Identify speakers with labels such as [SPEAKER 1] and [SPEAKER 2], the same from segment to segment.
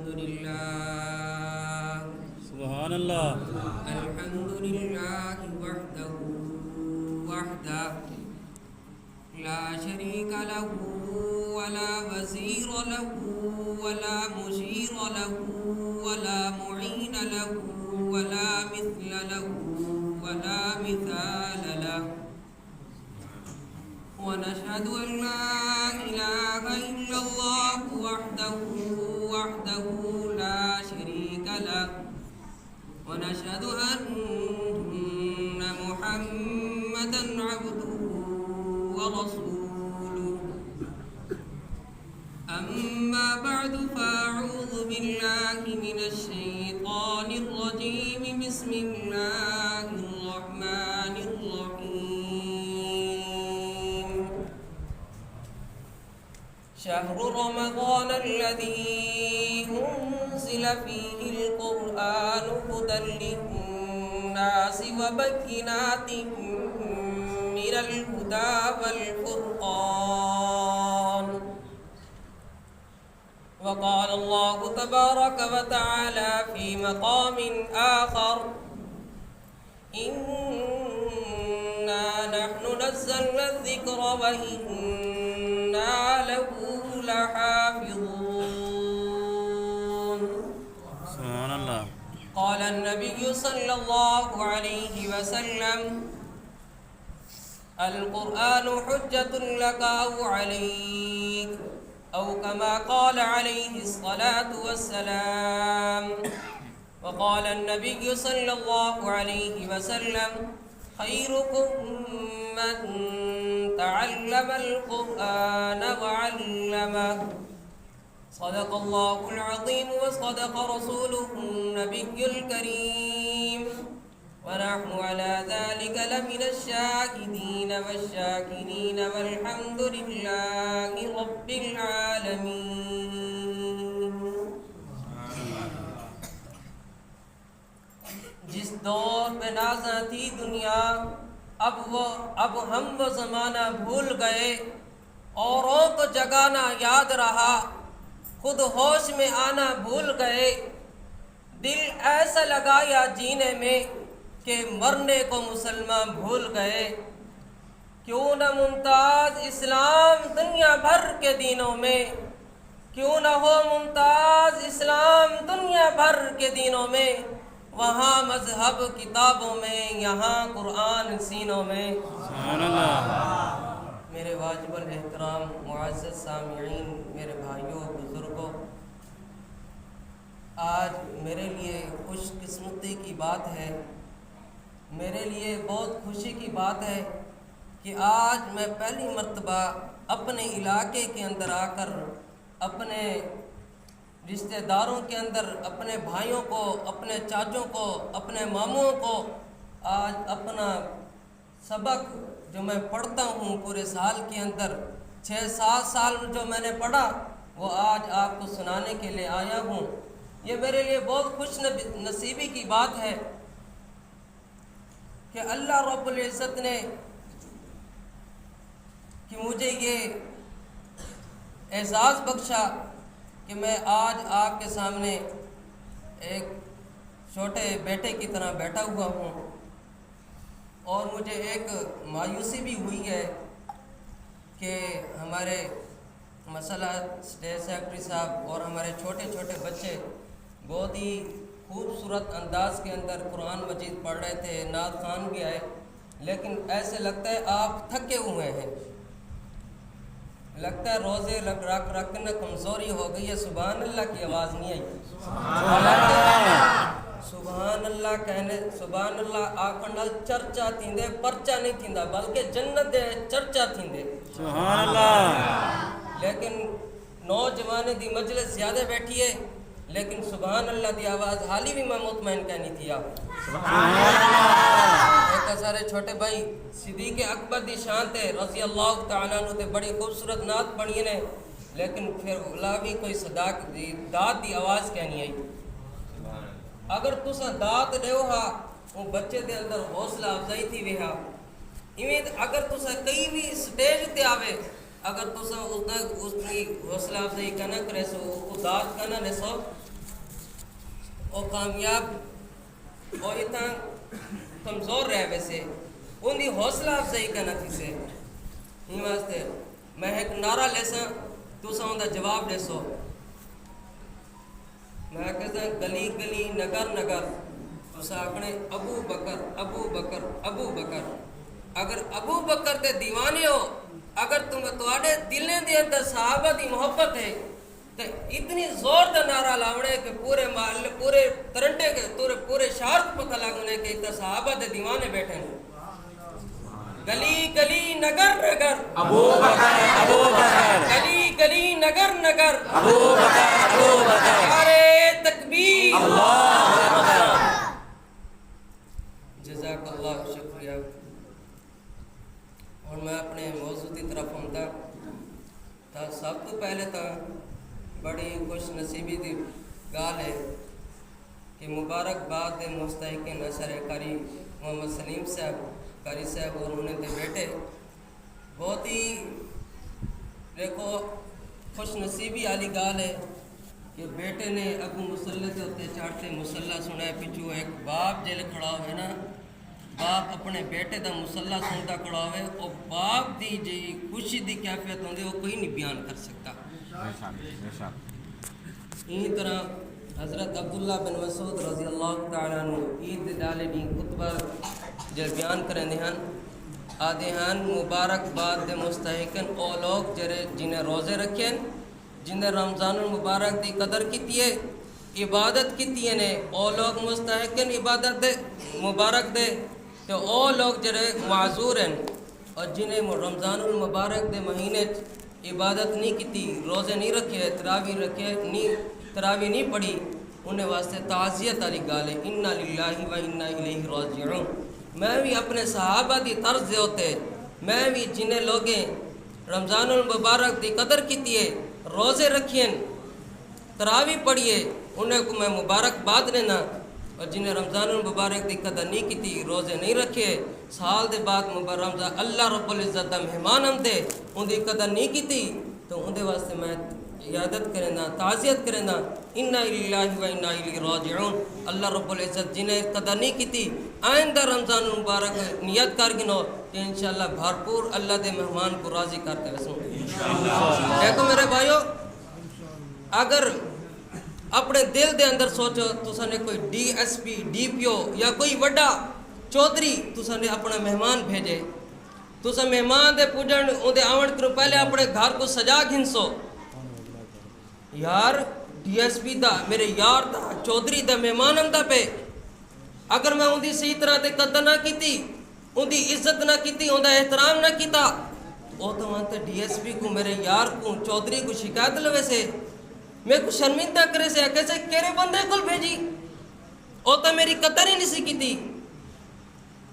[SPEAKER 1] لله
[SPEAKER 2] سبحان اللہ.
[SPEAKER 1] الحمد لله وحده لا شريك له ولا وزير له ولا مشير له ولا معين له ولا مثل له ولا مثال له ونشهد أن لا إله إلا الله وحده لا شريك له ونشهد أن محمدا عبده ورسوله أما بعد فأعوذ بالله من الشيطان الرجيم بسم الله الرحمن الرحيم شهر رمضان الذي أنزل فيه القرآن هدى للناس وبينات من الهدى والفرقان وقال الله تبارك وتعالى في مقام آخر إنا نحن نزلنا الذكر وإنا له لحافظون.
[SPEAKER 2] سبحان اللہ.
[SPEAKER 1] قال النبي صلى الله عليه وسلم القرآن حجة لك أو عليك أو كما قال عليه الصلاة والسلام. وقال النبي صلى الله عليه وسلم خيركم من تعلم القرآن وعلمه. صدق الله العظيم وصدق رسوله النبي الكريم ونحن على ذلك لمن الشاهدين والشاكرين والحمد لله رب العالمين. جس دور میں نازاں تھی دنیا اب ہم وہ زمانہ بھول گئے. اوروں کو جگانا یاد رہا خود ہوش میں آنا بھول گئے. دل ایسا لگایا جینے میں کہ مرنے کو مسلمان بھول گئے. کیوں نہ ممتاز اسلام دنیا بھر کے دینوں میں, کیوں نہ ہو ممتاز اسلام دنیا بھر کے دینوں میں. وہاں مذہب کتابوں میں, یہاں قرآن سینوں میں.
[SPEAKER 2] سبحان اللہ.
[SPEAKER 1] میرے واجب الاحترام معزز سامعین, میرے بھائیوں بزرگوں, آج میرے لیے خوش قسمتی کی بات ہے, میرے لیے بہت خوشی کی بات ہے کہ آج میں پہلی مرتبہ اپنے علاقے کے اندر آ کر اپنے رشتہ داروں کے اندر, اپنے بھائیوں کو, اپنے چاچوں کو, اپنے ماموں کو آج اپنا سبق جو میں پڑھتا ہوں پورے سال کے اندر 6-7 سال جو میں نے پڑھا وہ آج آپ کو سنانے کے لیے آیا ہوں. یہ میرے لیے بہت خوش نصیبی کی بات ہے کہ اللہ رب العزت نے کہ مجھے یہ اعزاز بخشا کہ میں آج آپ کے سامنے ایک چھوٹے بیٹے کی طرح بیٹھا ہوا ہوں. اور مجھے ایک مایوسی بھی ہوئی ہے کہ ہمارے مسئلہ اسٹیٹ سیکرٹری صاحب اور ہمارے چھوٹے چھوٹے بچے بہت ہی خوبصورت انداز کے اندر قرآن مجید پڑھ رہے تھے, نعت خوان بھی آئے, لیکن ایسے لگتا ہے آپ تھکے ہوئے ہیں, لگتا ہے روزے رکھ رکھنا کمزوری ہو گئی ہے. سبحان اللہ کی آواز نہیں آئی. سبحان اللہ کہنے, سبحان اللہ آکھن نال چرچا تھیندے, پرچا نہیں تھیندا بلکہ جنت دے چرچا تھیندے.
[SPEAKER 2] سبحان اللہ.
[SPEAKER 1] لیکن نوجوان دی مجلس زیادہ بیٹھی ہے, لیکن سبحان اللہ دی آواز حالی بھی میں مطمئن کہنی تھی. آپ سبحان اللہ. ایک سارے چھوٹے بھائی صدیق اکبر دی شان تے رضی اللہ تعالیٰ عنہ تے بڑی خوبصورت نعت پڑھی نے, لیکن پھر بھی کوئی صداق دی داد دی آواز کہنی آئی. اگر تسا دات دیو ہا وہ بچے دے اندر حوصلہ افزائی تھی وے ہا. ایویں اگر تسا کئی بھی سٹیج تے آوے, اگر تسا اس کی حوصلہ افزائی کنا کرے سو, دات کنا نے سو, وہ کامیاب وہ اتنا کمزور رہے ویسے ان کی حوصلہ افزائی کرنا تھی سے ہی واسطے میں ایک نعرہ لے سا تو سا اندر جواب دے سو میں کہتا گلی گلی نگر نگر تو سا اکنے ابو بکر ابو بکر ابو بکر اگر ابو بکر تے دیوانے ہو اگر تم تواڈے دلیں دے اندر صحابہ دی محبت ہے تو اتنی زور دا نعرہ لاونے کہ پورے محل پورے ترنٹے کے پورے شہر کو پتہ لگنے کہ اتنا صحابہ دے دیوانے بیٹھے ہیں گلی گلی نگر نگر
[SPEAKER 2] ابو بکر
[SPEAKER 1] گلی گلی نگر نگر
[SPEAKER 2] ابو بکر
[SPEAKER 1] نعرے تکبیر
[SPEAKER 2] اللہ اکبر
[SPEAKER 1] جزاک اللہ شکریہ اور میں اپنے موضوع کی طرف آتا تا سب تو پہلے تا بڑی خوش نصیبی دی گال ہے کہ مبارکباد دے مستحقین اثر قاری محمد سلیم صاحب قاری صاحب اور انہیں دے بیٹے بہت ہی دیکھو خوش نصیبی والی گال ہے کہ بیٹے نے اگو مسلح کے اتنے چاڑتے مسلح سنا پچھو ایک باپ جیل کھڑا ہوئے نا باپ اپنے بیٹے دا مسلح سنتا کھڑا ہوئے اور باپ دی جی خوشی دی کیفیت ہوندی وہ کوئی نہیں بیان کر سکتا اسی طرح حضرت عبداللہ بن مسعود رضی اللہ تعالیٰ عنہ عید ڈالے دی خطبہ جب بیان کریں دہن آدھے ہن مبارک بعد دے مستحقن او لوگ جرے جنہیں روزے رکھیں جنہیں رمضان المبارک دی قدر کیتی ہے عبادت کیتی ہے نے او لوگ مستحقن عبادت دے مبارک دے تو او لوگ جرے معذور ہیں اور جنہیں رمضان المبارک دے مہینے عبادت نہیں کیتی روزے نہیں رکھے تراوی نہیں پڑھی انہیں واسطے تعزیت والی گال ہے انا للہ و انا الیہ راجعون میں بھی اپنے صحابہ دی طرز دے ہوتے میں بھی جنہیں لوگیں رمضان المبارک دی قدر کیتی ہے روزے رکھیں تراوی پڑھیے انہیں کو میں مبارکباد لینا اور جنہیں رمضان المبارک دی قدر نہیں کیتی روزے نہیں رکھے سال دے بعد رمضان اللہ رب العزت دا مہمان ہم دے ان دی قدر نہیں کیتی تو ان دے واسطے میں عیادت کرنا تعزیت کرنا انا للہ و انا الیہ راجعون اللہ رب العزت جنہیں قدر نہیں کیتی آئندہ رمضان المبارک نیت کر گنو کہ انشاءاللہ بھرپور اللہ دے مہمان کو راضی کرتے وسوں دیکھو میرے بھائیو اگر اپنے دل دے اندر سوچو تسا نے کوئی D S P D P O یا کوئی وڈا چودھری تسا نے اپنا مہمان بھیجے تسا مہمان دے پوجن ان دے آون کرو پہلے اپنے گھر کو سجا گھنسو یار ڈی ایس پی دا میرے یار دا چودھری دا مہمان ہم دا پہ اگر میں ان دی صحیح طرح تے قدر نہ کیتی ان دی عزت نہ کیتی ان دا احترام نہ کیتا او تو وہاں تے ڈی ایس پی کو میرے یار کو چودھری کو شکایت لوے سے میں کو شرمندہ کرے سے کیسے کیرے بندے کل بھیجی او تو میری قدر ہی نہیں سی کیتی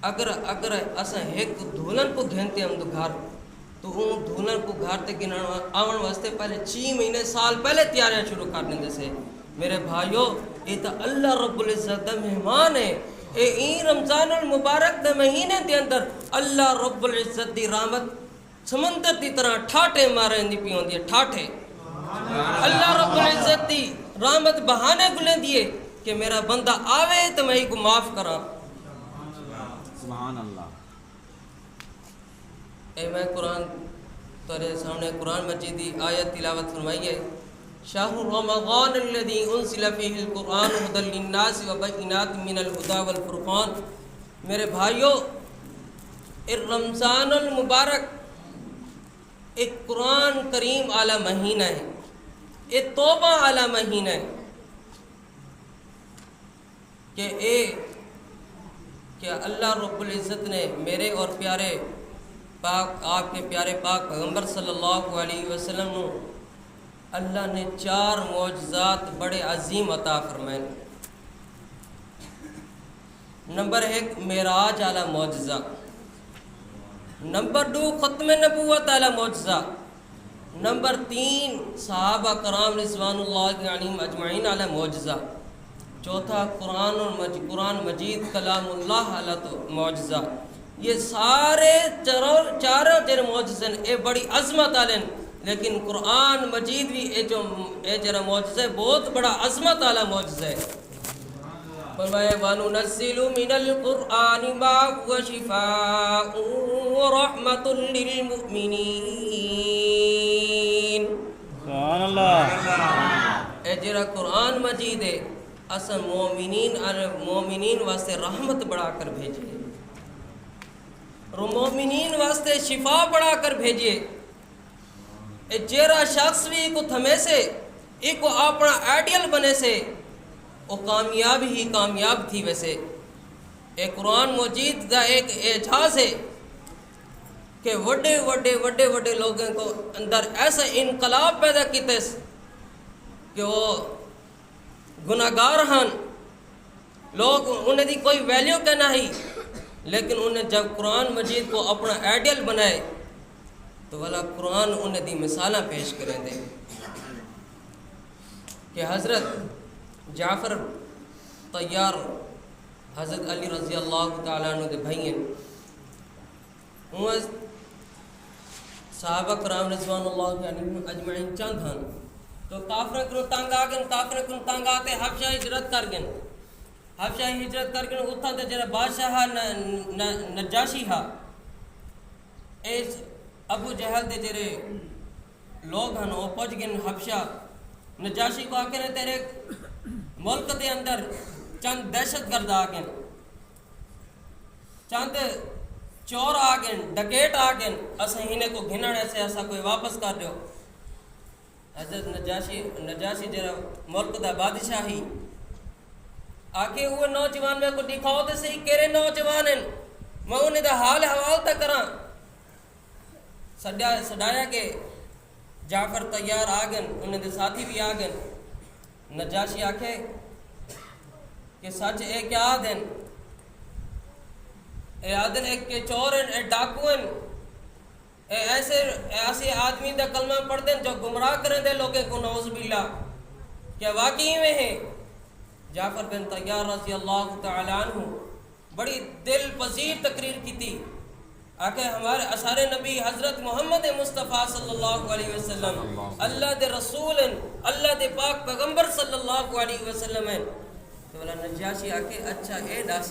[SPEAKER 1] اگر اسا ایک دھولن کو گھنتے ہم تو گھر تو ان دھولن کو گھر تے گنن آون واسطے پہلے 6 مہینے سال پہلے تیاریاں شروع کر دیں سے میرے بھائیو یہ تو اللہ رب العزت دا مہمان ہے این رمضان المبارک دے مہینے دے اندر اللہ رب العزت دی رحمت سمندر دی طرح ٹھاٹے مارے دی پی ہوندی ہے ٹھاٹے اللہ رب العزت دی رحمت بہانے گلیں دیے کہ میرا بندہ آوے تو میں ہی کو معاف کرا
[SPEAKER 2] سبحان اللہ
[SPEAKER 1] اے میں قرآن تیرے سامنے قرآن مجید دی آیت تلاوت فرمائیے شہر رمضان الذی انزل فیہ القرآن ھدی للناس وبینات من الہدی والفرقان میرے بھائیو رمضان المبارک ایک قرآن کریم اعلیٰ مہینہ ہے ایک توبہ اعلیٰ مہینہ ہے کہ اللہ رب العزت نے میرے اور پیارے پاک آپ کے پیارے پاک پیغمبر صلی اللہ علیہ وسلم نے اللہ نے 4 معجزات بڑے عظیم عطا فرمائے نمبر 1 معراج والا معجزہ نمبر 2 ختم نبوت والا معجزہ نمبر 3 صحابہ کرام رضوان اللہ علیہم اجمعین والا معجزہ چوتھا قرآن مجید کلام اللہ والا معجزہ یہ سارے چاروں تیرے معجزے اے بڑی عظمت والے لیکن قرآن مجید بھی اے جرا معجزہ بہت بڑا عظمت والا معجزہ ہے فرمایا وَنُنَزِّلُ مِنَ الْقُرْآنِ مَا هُوَ شِفَاءٌ وَرَحْمَةٌ لِلْمُؤْمِنِينَ
[SPEAKER 2] سبحان اللہ.
[SPEAKER 1] اے جڑا قرآن مجید ہے اساں مومنین واسطے رحمت بڑھا کر بھیجے، مومنین واسطے شفا بڑھا کر بھیجے. اے جیرا شخص بھی کو تھمے سے ایک کو اپنا آئیڈیل بنے سے وہ کامیاب ہی کامیاب تھی. ویسے اے قرآن مجید دا ایک اعجاز ہے کہ وڈے وڈے لوگوں کو اندر ایسا انقلاب پیدا کیتے کہ وہ گناہگار ہیں، لوگ انہیں دی کوئی ویلیو کا نہیں، لیکن انہیں جب قرآن مجید کو اپنا آئیڈیل بنائے تو والا قرآن انہیں دی مثالیں پیش کریں دے کہ حضرت جعفر طیار حضرت علی رضی اللہ تعالیٰ عنہ دے بھائیں صحابہ کرام رضوان اللہ علیہم اجمعین چند ہیں تو کافر کو تنگ آ گئے، کافر کو تنگ آتے حبشہ ہجرت کر گئے، حبشہ ہجرت کر گئے. اتھاں تے جڑا بادشاہ نجاشی ہا اس ابو جہل دے جڑے لوگ ہیں وہ پہنچ گئے حبشہ. نجاشی کو آکے نے تیرے ملک دے اندر چند دہشت گرد آ گئے، چند چور آ گئے، ڈکیٹ آ گئے، اسا ہینے کو گھنن ایسے ایسا کوئی واپس کر دیو. حضرت نجاشی جرا ملک دا بادشاہ ہی آکے وہ نوجوان میں کو دکھاؤ دے صحیح کیرے نوجوان ہیں میں انہیں دا حال حوال تا کراں. سڈایا کہ جعفر طیار آ گئے، انہیں دے ساتھی بھی آ گئے. نجاشی آکھے کہ سچ اے کیا آدھن، اے آدھن ایک کے چور ہیں، اے ڈاکو ہیں، اے ایسے آدمی دا کلمہ پڑھ دیں جو گمراہ کریں دے لوگیں کو، نعوذ باللہ. کیا واقعی میں ہیں؟ جعفر بن طیار رضی اللہ تعالیٰ عنہ بڑی دل پذیر تقریر کی تھی. آکے ہمارے اشارے نبی حضرت محمد مصطفیٰ صلی اللہ علیہ وسلم اللہ دے رسول ہیں، اللہ دے پاک پیغمبر صلی اللہ علیہ وسلم ہیں. تو والا نجاشی آکے اچھا اے دس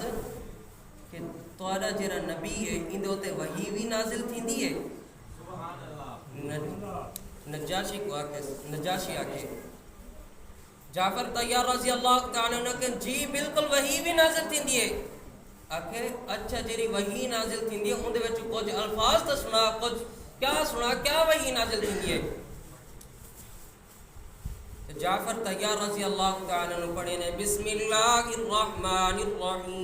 [SPEAKER 1] کہ تہاڈا جڑا نبی ہے ایندے تے وحی بھی نازل تھیندی ہے؟ نجاشی آکے جعفر طیار رضی اللہ تعالیٰ عنہ کہ جی بالکل وحی بھی نازل تھیندی ہے. آکھے اچھا جیری وحی نازل تھیندی ہے اندے وچ کچھ الفاظ تے سنا، کچھ کیا سنا، کیا وحی نازل تھیندی ہے؟ جعفر طیار رضی اللہ تعالیٰ عنہ پڑھے نے بسم اللہ الرحمن الرحیم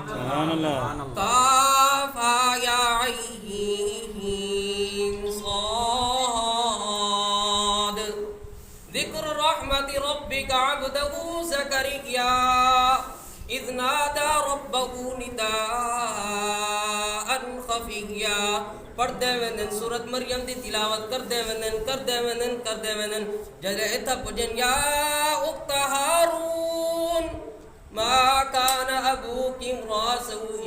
[SPEAKER 2] سبحان اللہ.
[SPEAKER 1] قاف یا عین صاد ذکر رحمت ربک عبدہ زکریا اذ نادى ربه نداء خفیا. پڑھتے وندن سورت مریم دی تلاوت کرتے وندن جلے اتھا پجن یا اخت ہارون ما کان ابوک امرا سوء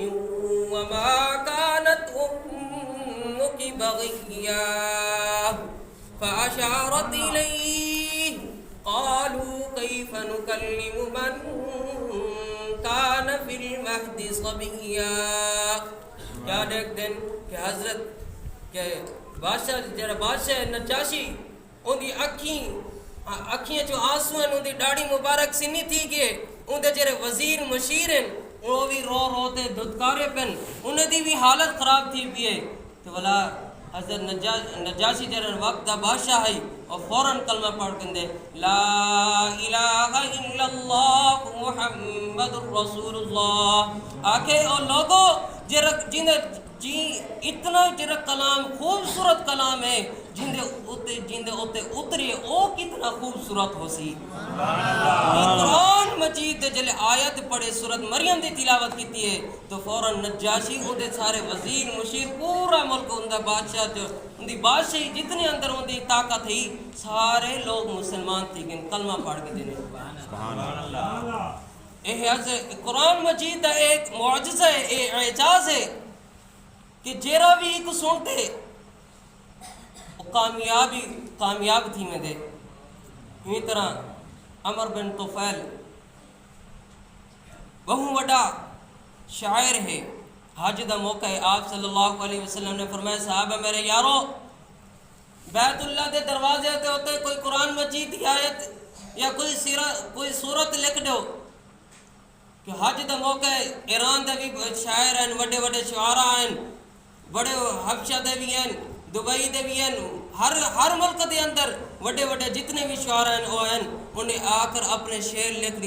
[SPEAKER 1] وما کانت امک بغیا فاشارت الیہ قالوا کیف نکلم من کان فی المہد صبیا. کیا دیکھ دن کہ حضرت کہ بادشاہ نجاشی ان دی اکھیں جو آنسو ہیں ان دی داڑھی مبارک سنی تھی گئے، ان دے جڑے وزیر مشیر ہیں وہ بھی رو تے دھتکارے پن، انہیں دی بھی حالت خراب تھی بھی ہے. تو بلا حضرت نجاشی جڑا وقت دا بادشاہ ہے اور فوراً کلمہ پڑھ کندے لا الہ الا اللہ محمد رسول اللہ. آکھے اور لوگوں جی اتنا جرا کلام خوبصورت کلام ہے جندے اوتے اتری او کتنا خوبصورت ہو سی. قرآن مجید جلے آیت پڑھے سورت مریم دی تلاوت کیتی ہے تو فوراً نجاشی اودے سارے وزیر مشیر پورا ملک اندہ بادشاہ جو اندی بادشاہی جتنے اندر اندی طاقت ہی سارے لوگ مسلمان تھی گئے کلمہ پڑھ کے دینے.
[SPEAKER 2] سبحان اللہ.
[SPEAKER 1] اے قرآن مجید دا ایک معجزہ ہے، اے اعجاز ہے کہ جیرا بھی کو سنتے وہ کامیاب تھی میں دے. اسی طرح عمر بن طفیل بہو وڈا شاعر ہے. حج دا موقع ہے. آپ صلی اللہ علیہ وسلم نے فرمایا صحابہ میرے یارو بیت اللہ دے دروازے ہوتے کوئی قرآن مجید کی آیت یا کوئی سورت لکھ دو کہ حج دا موقع ہے. ایران دے بھی شاعر ہیں, وڈے وڈے شعراء ہیں, بڑے حبشہ دے بھی ہیں, دبئی دے بھی ہیں, ہر ملک دے اندر وڈے وڈے جتنے بھی شعراء ہیں وہ ہیں. انہیں آ کر اپنے شعر لکھ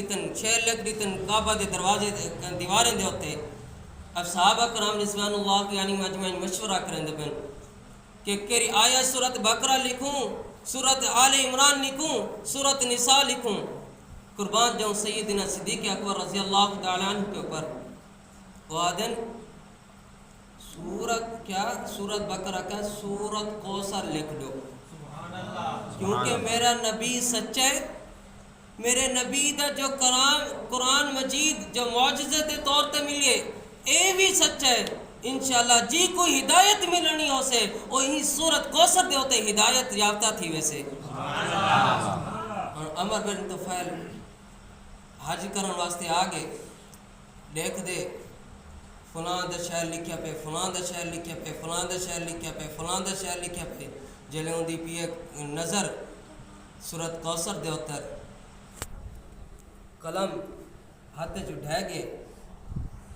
[SPEAKER 1] دیتن کعبہ دے دروازے دیواریں دے ہوتے. اب صحابہ کرام رضوان اللہ کی یعنی مجمعین مشورہ کریں دے پن کہ کیری آیت سورت بقرہ لکھوں, سورت آل عمران لکھوں, سورت نساء لکھوں. قربان جاؤں سیدنا صدیق اکبر رضی اللہ تعالیٰ عنہ کے اوپر. وہ آدن سورت بقرہ کا سورت کوثر لکھ دو کیونکہ میرا نبی سچا ہے. میرے نبی دا جو قرآن مجید جو معجزے دے طور تے ملیے اے بھی سچا ہے. انشاءاللہ جی کوئی ہدایت ملنی ہو سے وہی سورت کوثر دے ہوتے ہدایت یافتہ تھی ویسے. اور عمر بن طفیل حج کرن واسطے آگے دیکھ دے فلاں دا شہر لکھیا پہ, فلاں دا شہر لکھیا پہ, فلاں دا شہر لکھیا پہ, فلاں دا شہر لکھیا پہ. جلے ہوں دی پی ایک نظر سورت کوثر دے ہوتا قلم ہاتھ جو ڈھہ گئے,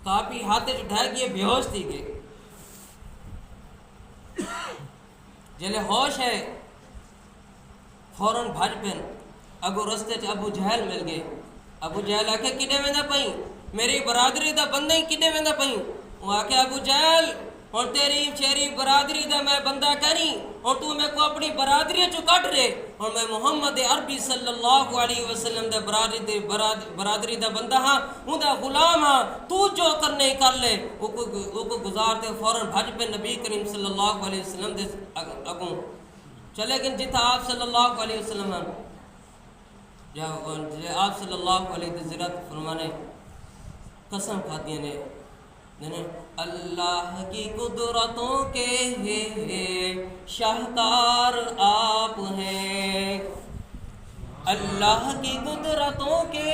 [SPEAKER 1] کاپی ہاتھ جو ڈھہ گئے, بے ہوش تھی گئے. جلے ہوش ہے فوراً بھج پن اگو رستے چ ابو جہل مل گئے. ابو جہل آکھے کڈے ویندا پئی, میری برادری دا بندہ ہی کڈے ویندا پئی. وہ آکھے ابو جہل ہن تیری شیری برادری دا میں بندہ کری, اور تو میں کو اپنی برادری چو کٹ رے, اور میں محمد عربی صلی اللہ علیہ وسلم دا برادری دا بندہ ہاں, ہوں دا غلام ہاں. تو جو کرنے کر لے. وہ کو گزار دے فوراً بھج پہ نبی کریم صلی اللہ علیہ وسلم دے اگوں چلے گئے جتھا آپ صلی اللہ علیہ وسلم آپ صلی اللہ علیہ وسلم فرمانے قسم کھاتی نے اللہ کی قدرتوں کے شاہکار آپ ہیں, اللہ کی قدرتوں کے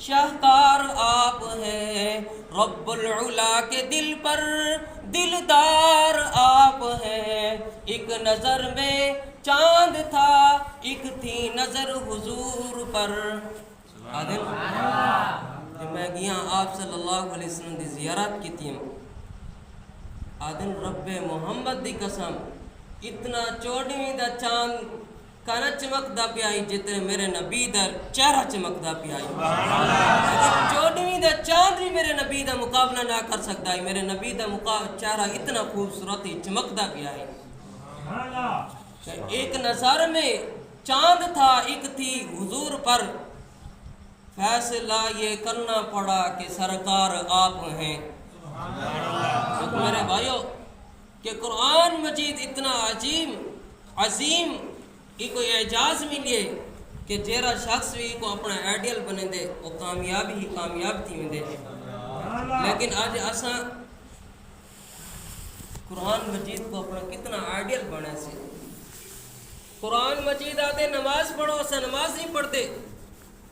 [SPEAKER 1] شاہکار آپ ہیں. رب العلا کے دل پر دلدار آپ ہیں. ایک نظر میں چاند تھا, ایک تھی نظر حضور پر. جب میں گیا آپ صلی اللہ علیہ وسلم دی زیارت کی تھی, آدن رب محمد دی قسم اتنا چوڑویں دا چاند کانا چمک دا پی آئی جتنے میرے نبی دا چہرہ چمک دا پی آئی. چوڑویں دا چاند بھی میرے نبی دا مقابلہ نہ کر سکتا ہے. میرے نبی دا چہرہ اتنا خوبصورت ہی چمک دا پی آئی. ایک نظر میں چاند تھا, ایک تھی حضور پر. فیصلہ یہ کرنا پڑا کہ سرکار آپ ہیں. میرے بھائیو کہ قرآن مجید اتنا عظیم ایک اعجاز ملیے کہ جیرا شخص بھی کو اپنا آئیڈیل بنے دے وہ کامیاب تھی ویندے. لیکن آج اساں قرآن مجید کو اپنا کتنا آئیڈیل بنے سے. قرآن مجید آتے نماز پڑھو, اساں نماز نہیں پڑھتے.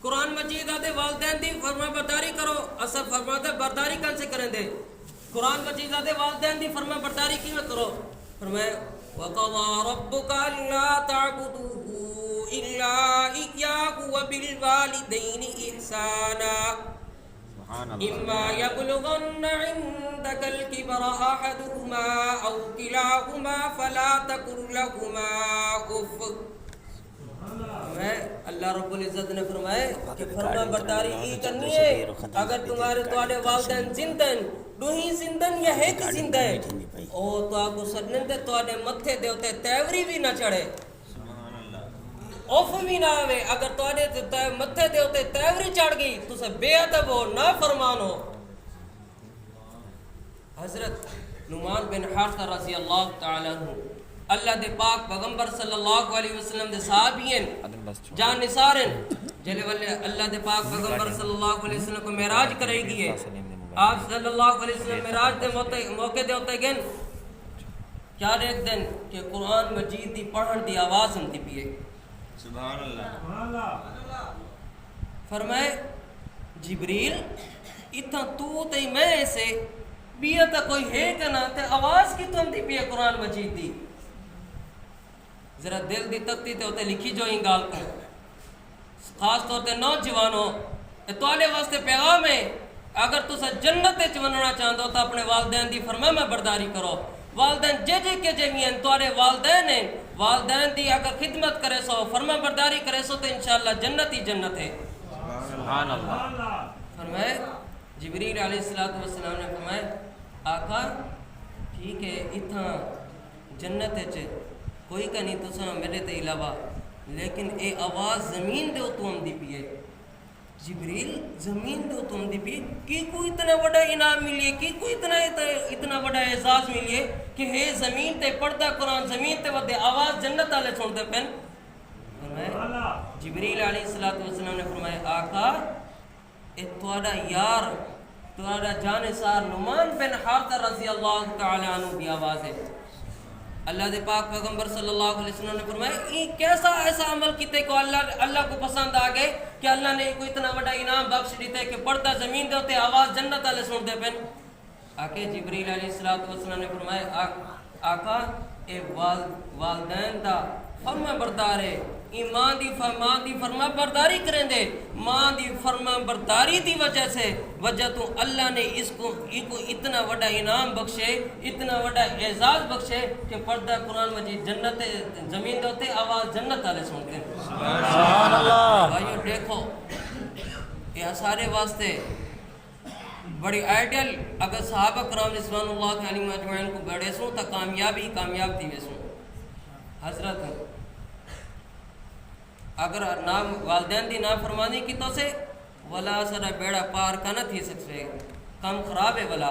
[SPEAKER 1] قرآن مجید آتے والدین دی فرما برداری کرو, اساں فرماتے برداری کن سے کریں دے. قرآن مجید آتے والدین دی فرما برداری کی میں کرو. فرمائے وَقَضَى رَبُّكَ أَلَّا تَعْبُدُوا إِلَّا إِيَّاهُ وَبِالْوَالِدَيْنِ إِحْسَانًا إِمَّا يَبْلُغَنَّ عِندَكَ الْكِبَرَ أَحَدُهُمَا أَوْ كِلَاهُمَا فَلَا تَقُل لَّهُمَا أُفٍّ. اللہ رب العزت نے فرمایا کہ فرما برداری ہی کرنی ہے. اگر تمہارے والدین زندہ ہیں, دوہی زندہ یا ایک زندہ ہے, او تو آپ کو سنن دے تواڈے متھے دے اوتے تیوری بھی نہ چڑھے, اوف بھی نہ آوے. اگر تواڈے متھے دے اوتے تیوری چڑھ گئی تسے بے ادب ہو, نافرمان ہو. حضرت نعمان بن حارثہ رضی اللہ تعالی عنہ اللہ دے پاک پیغمبر صلی اللہ علیہ وسلم دے صحابی ہیں, جان نثار ہیں. جلے والے اللہ دے پاک پیغمبر صلی اللہ علیہ وسلم کو معراج کرے گی ہے. آپ صلی اللہ علیہ وسلم معراج دے موقع دے ہوتے گئے کیا دیکھ دیں کہ قرآن مجید دی پڑھن دی آواز ہندی پیے.
[SPEAKER 2] سبحان اللہ
[SPEAKER 1] فرمائے جبریل اتنا تو تے میں سے بیا تا کوئی ہے کہ نہ تے آواز کی تم دی بیا قرآن مجید دی ذرا دل دی تکتی تے ہوتے لکھی جو ہی گال کو خاص طور تے نوجوانوں توالے واسطے پیغام ہے اگر تسا جنت وچ وننا چاہندو تو اپنے والدین دی فرما برداری کرو والدین جے کے جویں توڑے والدین ہیں والدین دی اگر خدمت کرے سو فرما برداری کرے سو تو انشاءاللہ جنت ہی جنت ہے
[SPEAKER 2] سبحان اللہ
[SPEAKER 1] فرمائے جبریل علیہ السلام نے فرمائے آقا ٹھیک ہے اتھا جنت وچ کوئی کا نہیں تسا میرے تے علاوہ لیکن اے آواز زمین دے تو آندی پئی ہے جبریل زمین دے تو آندی پئی کی کوئی اتنا بڑا انعام ملیے کی کوئی اتنا بڑا اعزاز ملیے کہ ہے زمین تے پڑھدا قرآن زمین تے ودے آواز جنت والے سن دے پن فرمایا جبریل علیہ السلام نے فرمایا آقا اے تواڈا یار تواڈا جانثار نعمان بن حارثہ رضی اللہ تعالی عنہ کی آواز ہے اللہ دے پاک پیغمبر صلی اللہ علیہ وسلم نے فرمایا یہ کیسا ایسا عمل کیتے کو اللہ کو پسند آ گئے کہ اللہ نے کوئی اتنا بڑا انعام بخش دیتے کہ پڑھتا زمین دے ہوتے آواز جنت والے سن دے پن آکے جبریل علیہ السلام نے فرمایا آقا اے والدین دا فرما بردار ہے ای ماں دی فرما برداری کریں دے ماں دی فرما برداری دی وجہ سے وجہ تو اللہ نے اس کو اتنا بڑا انعام بخشے اتنا بڑا اعزاز بخشے کہ پردہ قرآن مجید جنت زمین دوتے آواز جنت والے سنتے ہیں
[SPEAKER 2] سبحان اللہ
[SPEAKER 1] بھائیو دیکھو یہ سارے واسطے بڑی آئیڈیل اگر صحابہ کرام رضوان اللہ علیہم اجمعین کو بڑے سوں تا کامیاب تھی ویسوں حضرت اگر نام والدین دی نافرمانی کی تو سے ولا سر بیڑا پار کا نہ تھی سکتے کم خراب ہے ولا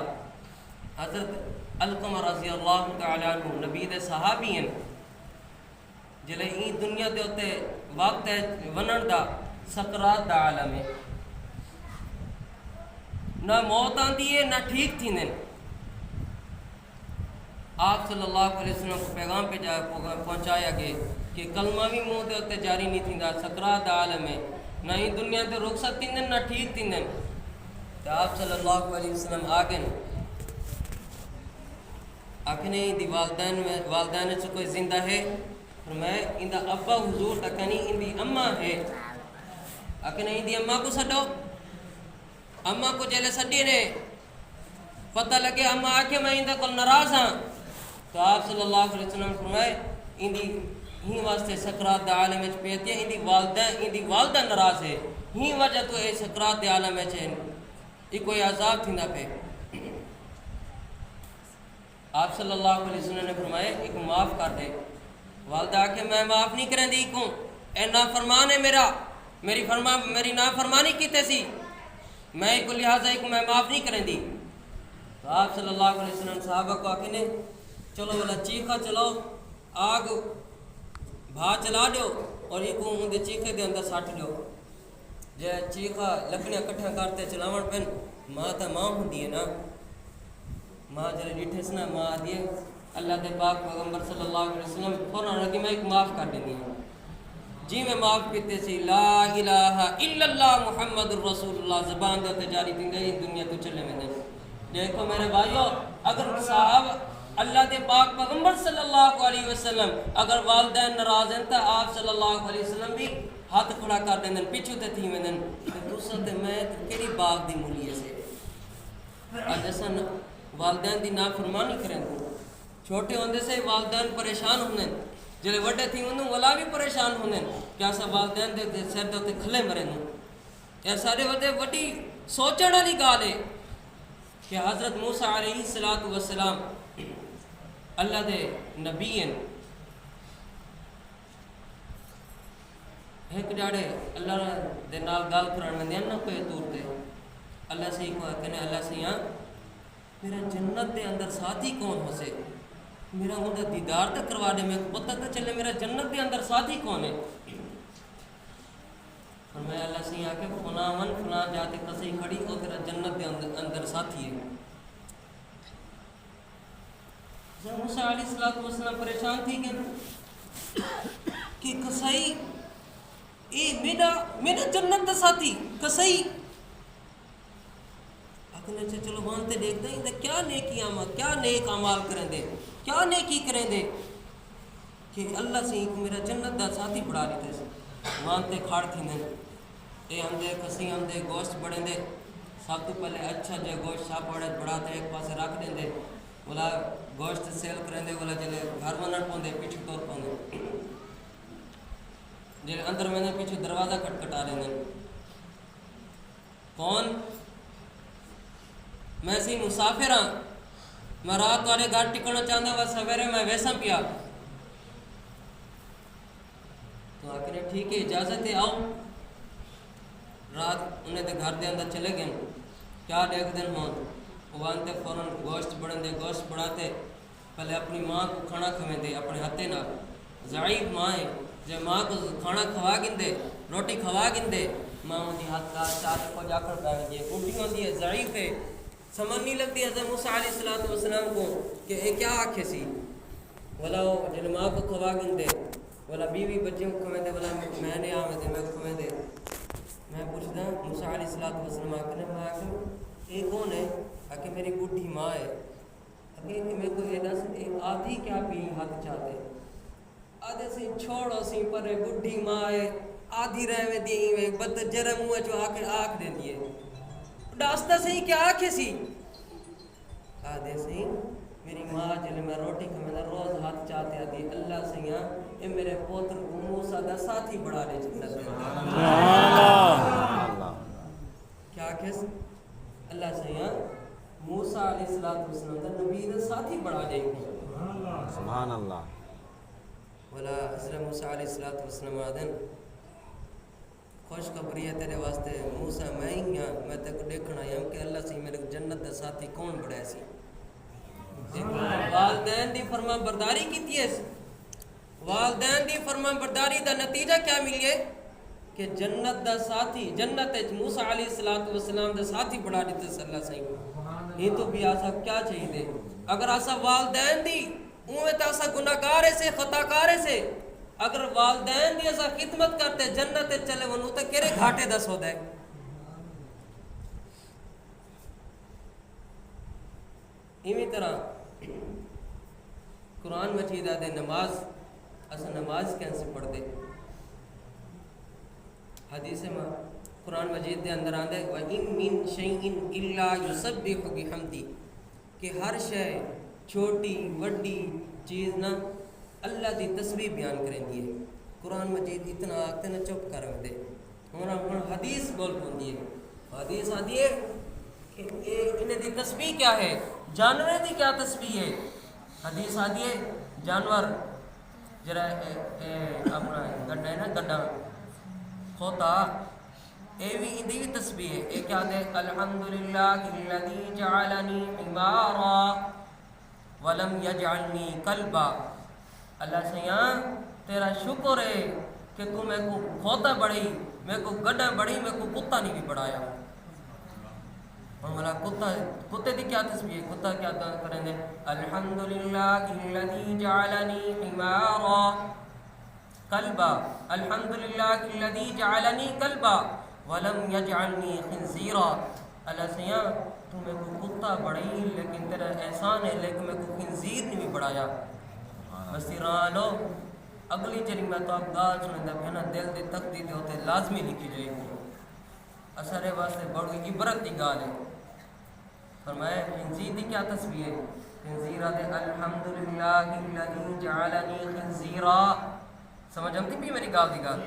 [SPEAKER 1] حضرت علقمہ رضی اللہ تعالی عنہ نبی دے صحابی ہیں جلے این دنیا دے ہوتے وقت ہے ونن دا سکرات دا عالم ہے نہ موت آندی ہے نہ ٹھیک تھی نن آپ صلی اللہ علیہ وسلم کو پیغام پہ پہنچایا گئے کہ کلمہ بھی منہ دے ہوتے جاری نہیں تھیندا سکرات عالم ہے نہ ہی دنیا تے رخصت تھیندن نہ ٹھیک تھیندن تو آپ صلی اللہ علیہ وسلم آگن آکھنے دی والدین سے کوئی زندہ ہے فرمایا ان دا ابا حضور تکنی ان دی اماں ہے آکھنے ان دی اماں کو سڈو اماں کو جیلے سڈی نے پتہ لگے اماں آکھے میں ان دا کل ناراض ہاں تو آپ صلی اللہ علیہ وسلم فرمائے ان دی ہی واسطے سکرات دے عالم وچ پیتی ہے ان دی والدہ ناراض ہے ہی وجہ تو اے سکرات دے عالم وچ یہ کوئی عذاب تھیندا پے آپ صلی اللہ علیہ وسلم نے فرمایا ایک معاف کر دے والدہ کہ میں معاف نہیں کریں دی کو اے نافرمان ہے میری نافرمانی کیتے سی میں کو لہٰذا ایک میں معاف نہیں کریں دی تو آپ صلی اللہ علیہ وسلم صحابہ کو آکھنے چلو والا چیخا چلو آگ بھا چلا دیو اور ایک اندے چیخے دے اندر ساٹھ دیو جے چیخا لکڑیاں کٹھیاں کرتے چلاون پن ماں تا ماں ہوندی ہے نا ماں جلے ڈیٹھے سنا ماں آدھی ہے اللہ دے پاک پیغمبر صلی اللہ علیہ وسلم فوراً رکھی میں ایک معاف کر دینی ہے جی میں معاف کیتے سی لا الہ الا اللہ محمد الرسول اللہ زبان دے تجاری تھی گئی دنیا تو چلے میں نے دیکھو میرے بھائیو اگر صاحب اللہ دے پاک پیغمبر صلی اللہ علیہ وسلم اگر والدین ناراض ہیں تو آپ صلی اللہ علیہ وسلم بھی ہاتھ کھڑا کر دیں پیچھو تے تھی میں دوسرا تے میں کیڑی باغ دی مولیے سے اج اساں والدین دی نافرمانی کریں چھوٹے ہوندے سے والدین پریشان ہوندے جلے وڈے تھی انہوں ولا بھی پریشان ہوندے کہ اساں والدین دے سر دے کھلے مرے نوں یہ سارے وڈی سوچਣ والی گال ہے کہ حضرت موسیٰ علیہ السلام اللہ دے نبی ہیں ایک ڈاڑے اللہ دے نال گال کرن وندے نا کوئی دور تے اللہ سے کو کہنے اللہ سے ہاں میرا جنت دے اندر ساتھی کون ہو سے میرا اوندا دیدار تے کروا دے میں پتہ تے چلے میرا جنت دے اندر ساتھی کون ہے فرمایا اللہ سے آ کے فلاں جاتے کسے کھڑی او تیرا جنت دے اندر ساتھی ہے موسیٰ علیہ السلام پریشان تھی کہ کسائی میرا جنت دا ساتھی کسئی اکنے چلو وہاں تے دیکھتے ہیں کیا نیکی کیا نیک اعمال کریں دے کیا نیکی کریں دے کہ اللہ سے ایک میرا جنت دا ساتھی بڑھا لیتے سے وہاں تے کھاڑ تھی دیں اے اندے کسی اندے گوشت بڑھیں دے سب تو پہلے اچھا جو گوشت ساپ بڑھاتے ایک پاسے رکھ دیں دے بولا گوشت سیل کریں دے بولا جلے گھر منٹ پہن دے پیچھے طور پہن دے جلے اندر میں نے پیچھے دروازہ کٹکٹا رہے ہیں کون میں سی مسافر ہاں میں رات والے گھر ٹکنا چاہتا وہ سویرے میں ویسا پیا تو آخر ٹھیک ہے اجازت ہے آؤ رات انہیں دے گھر دے اندر چلے گئے کیا دیکھ دن ہوں وہ آنتے فوراً گوشت بڑھیں دے گوشت بڑھاتے پہلے اپنی ماں کو کھانا کھویں دے اپنے ہاتھے نہ ضعیف ماں ہے جب ماں کو کھانا کھوا گندے روٹی کھوا گندے ماں دی ہاتھ کا چار کو جا کر بیٹھ گئی بوڑھی ہوتی ہے ضعیف ہے سمجھ نہیں لگتی حضرت موسیٰ علیہ السلام کو کہ یہ کیا آنکھیں سی بولا وہ جن ماں کو کھوا گندے بولا بیوی بچوں کو کھویں دے بولا میں نے آوے دے میں کھویں دے میں پوچھتا موسیٰ علیہ السلام آکنے میں آکنے یہ کون ہے کہ میری بوڑھی ماں ہے کہ میرے کو یہ دس آدھی کیا پی ہاتھ چاہتے آدھے سے چھوڑو سی پر بڈھی ماں ہے آدھی رہے دی بد جرم ہوا جو آکے آکھ دے دیئے ڈاستا سے کیا آکھے سی آدھے سے میری ماں جلے میں روٹی کھمیں روز ہاتھ چاہتے آدھی اللہ سے یہاں اے میرے پوتر کو موسیٰ دا ساتھی بڑھا لے جنت میں کیا آکھے سی اللہ سے یہاں موسیٰ علیہ السلام دا نبی دا ساتھی بڑھا لے
[SPEAKER 2] سبحان اللہ
[SPEAKER 1] بولا حضرت موسیٰ علیہ السلام آدھن خوشخبری ہے تیرے واسطے موسیٰ میں ہی ہاں میں تے کو دیکھنا ہوں کہ اللہ سے میرے جنت دا ساتھی کون بڑھائے سی والدین دی فرما برداری کی تیس والدین دی فرما برداری دا نتیجہ کیا ملیے کہ جنت دا ساتھی جنت موسیٰ علیہ السلام دا ساتھی بڑھا دیتے صلی اللہ علیہ وسلم یہ تو بھی آسا کیا چاہیے دے اگر آسا والدین دی اوہ تا آسا گناہگارے سے خطاکارے سے اگر والدین دی ایسا خدمت کرتے جنت چلے ونو تو کیرے گھاٹے دس ہو دے امی طرح قرآن مجید آدھے نماز ایسا نماز کیسے پڑھ دے حدیث میں قرآن مجید دے اندر آدھے وَإِن مِّن شَيْءٍ إِلَّا يُسَبِّحُ بِحَمْدِهِ کہ ہر شے چھوٹی وڈی چیز نہ اللہ دی تسبیح بیان کریں دیئے قرآن مجید اتنا آگتے نہ چپ کر دے ہمارا حدیث بول پہن دیئے حدیث آدھی ہے کہ انہیں دی تسبیح کیا ہے جانور دی کیا تسبیح ہے حدیث آدھی ہے جانور جرا اپنا گڈا ہے نا گڈا کھوتا اندی بھی تسبیح ہے ایک کیا دے الحمدللہ الذی جعلنی حمارا ولم یجعلنی کلبا اللہ سے یہاں تیرا شکر ہے کہ تو میں کو کھوتا بڑھی میں کو گڈا بڑھی میں کو کتا نہیں بھی بڑھایا اور ملا کتے دی کیا تسبیح ہے کتا کیا کریں گے الحمدللہ الذی جعلنی حمارا کلبا الحمدللہ الذی جعلنی کلبا ولم یجعلنی خنزیرا اللہ سے یہاں تو میں کو کتا بڑھی لیکن تیرا احسان ہے لیکن میں کو خنزیر نہیں بھی بڑھایا بسی رانو اگلی چلی میں تو آپ گال سنیں دا بہنا دل دے تقدید ہوتے لازمی لکھی جائے گی اثر واسطے بڑی عبرت دی گال ہے فرمائے خنزیر دی کیا تسبیح ہے خنزیرہ دے الحمدللہ الذی جعلنی خنزیرا سمجھ ہمتی بھی میری گال دی گال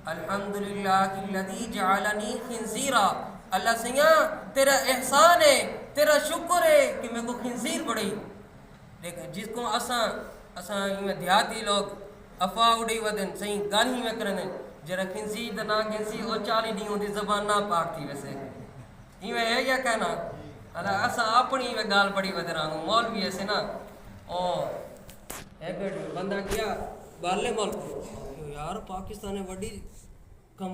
[SPEAKER 1] الحمدللہ الذی جعلنی خنزیرا اللہ سیاں تیرا احسان ہے تیرا شکر ہے کہ میں کو خنزیر بڑھی لیکن جس کو اساں میں دیہاتی لوگ افواہ اڑی ودن صحیح گانی میں کرنے جرا خنزیر دا نا گنسی او 40 ڈیوں دی زبان نہ پاک تھی ویسے میں ہے یا کہنا اللہ اساں اپنی میں گال بڑی ودران مولوی ایسے نا او ایک بندہ کیا بالے ملک یار پاکستان وڈی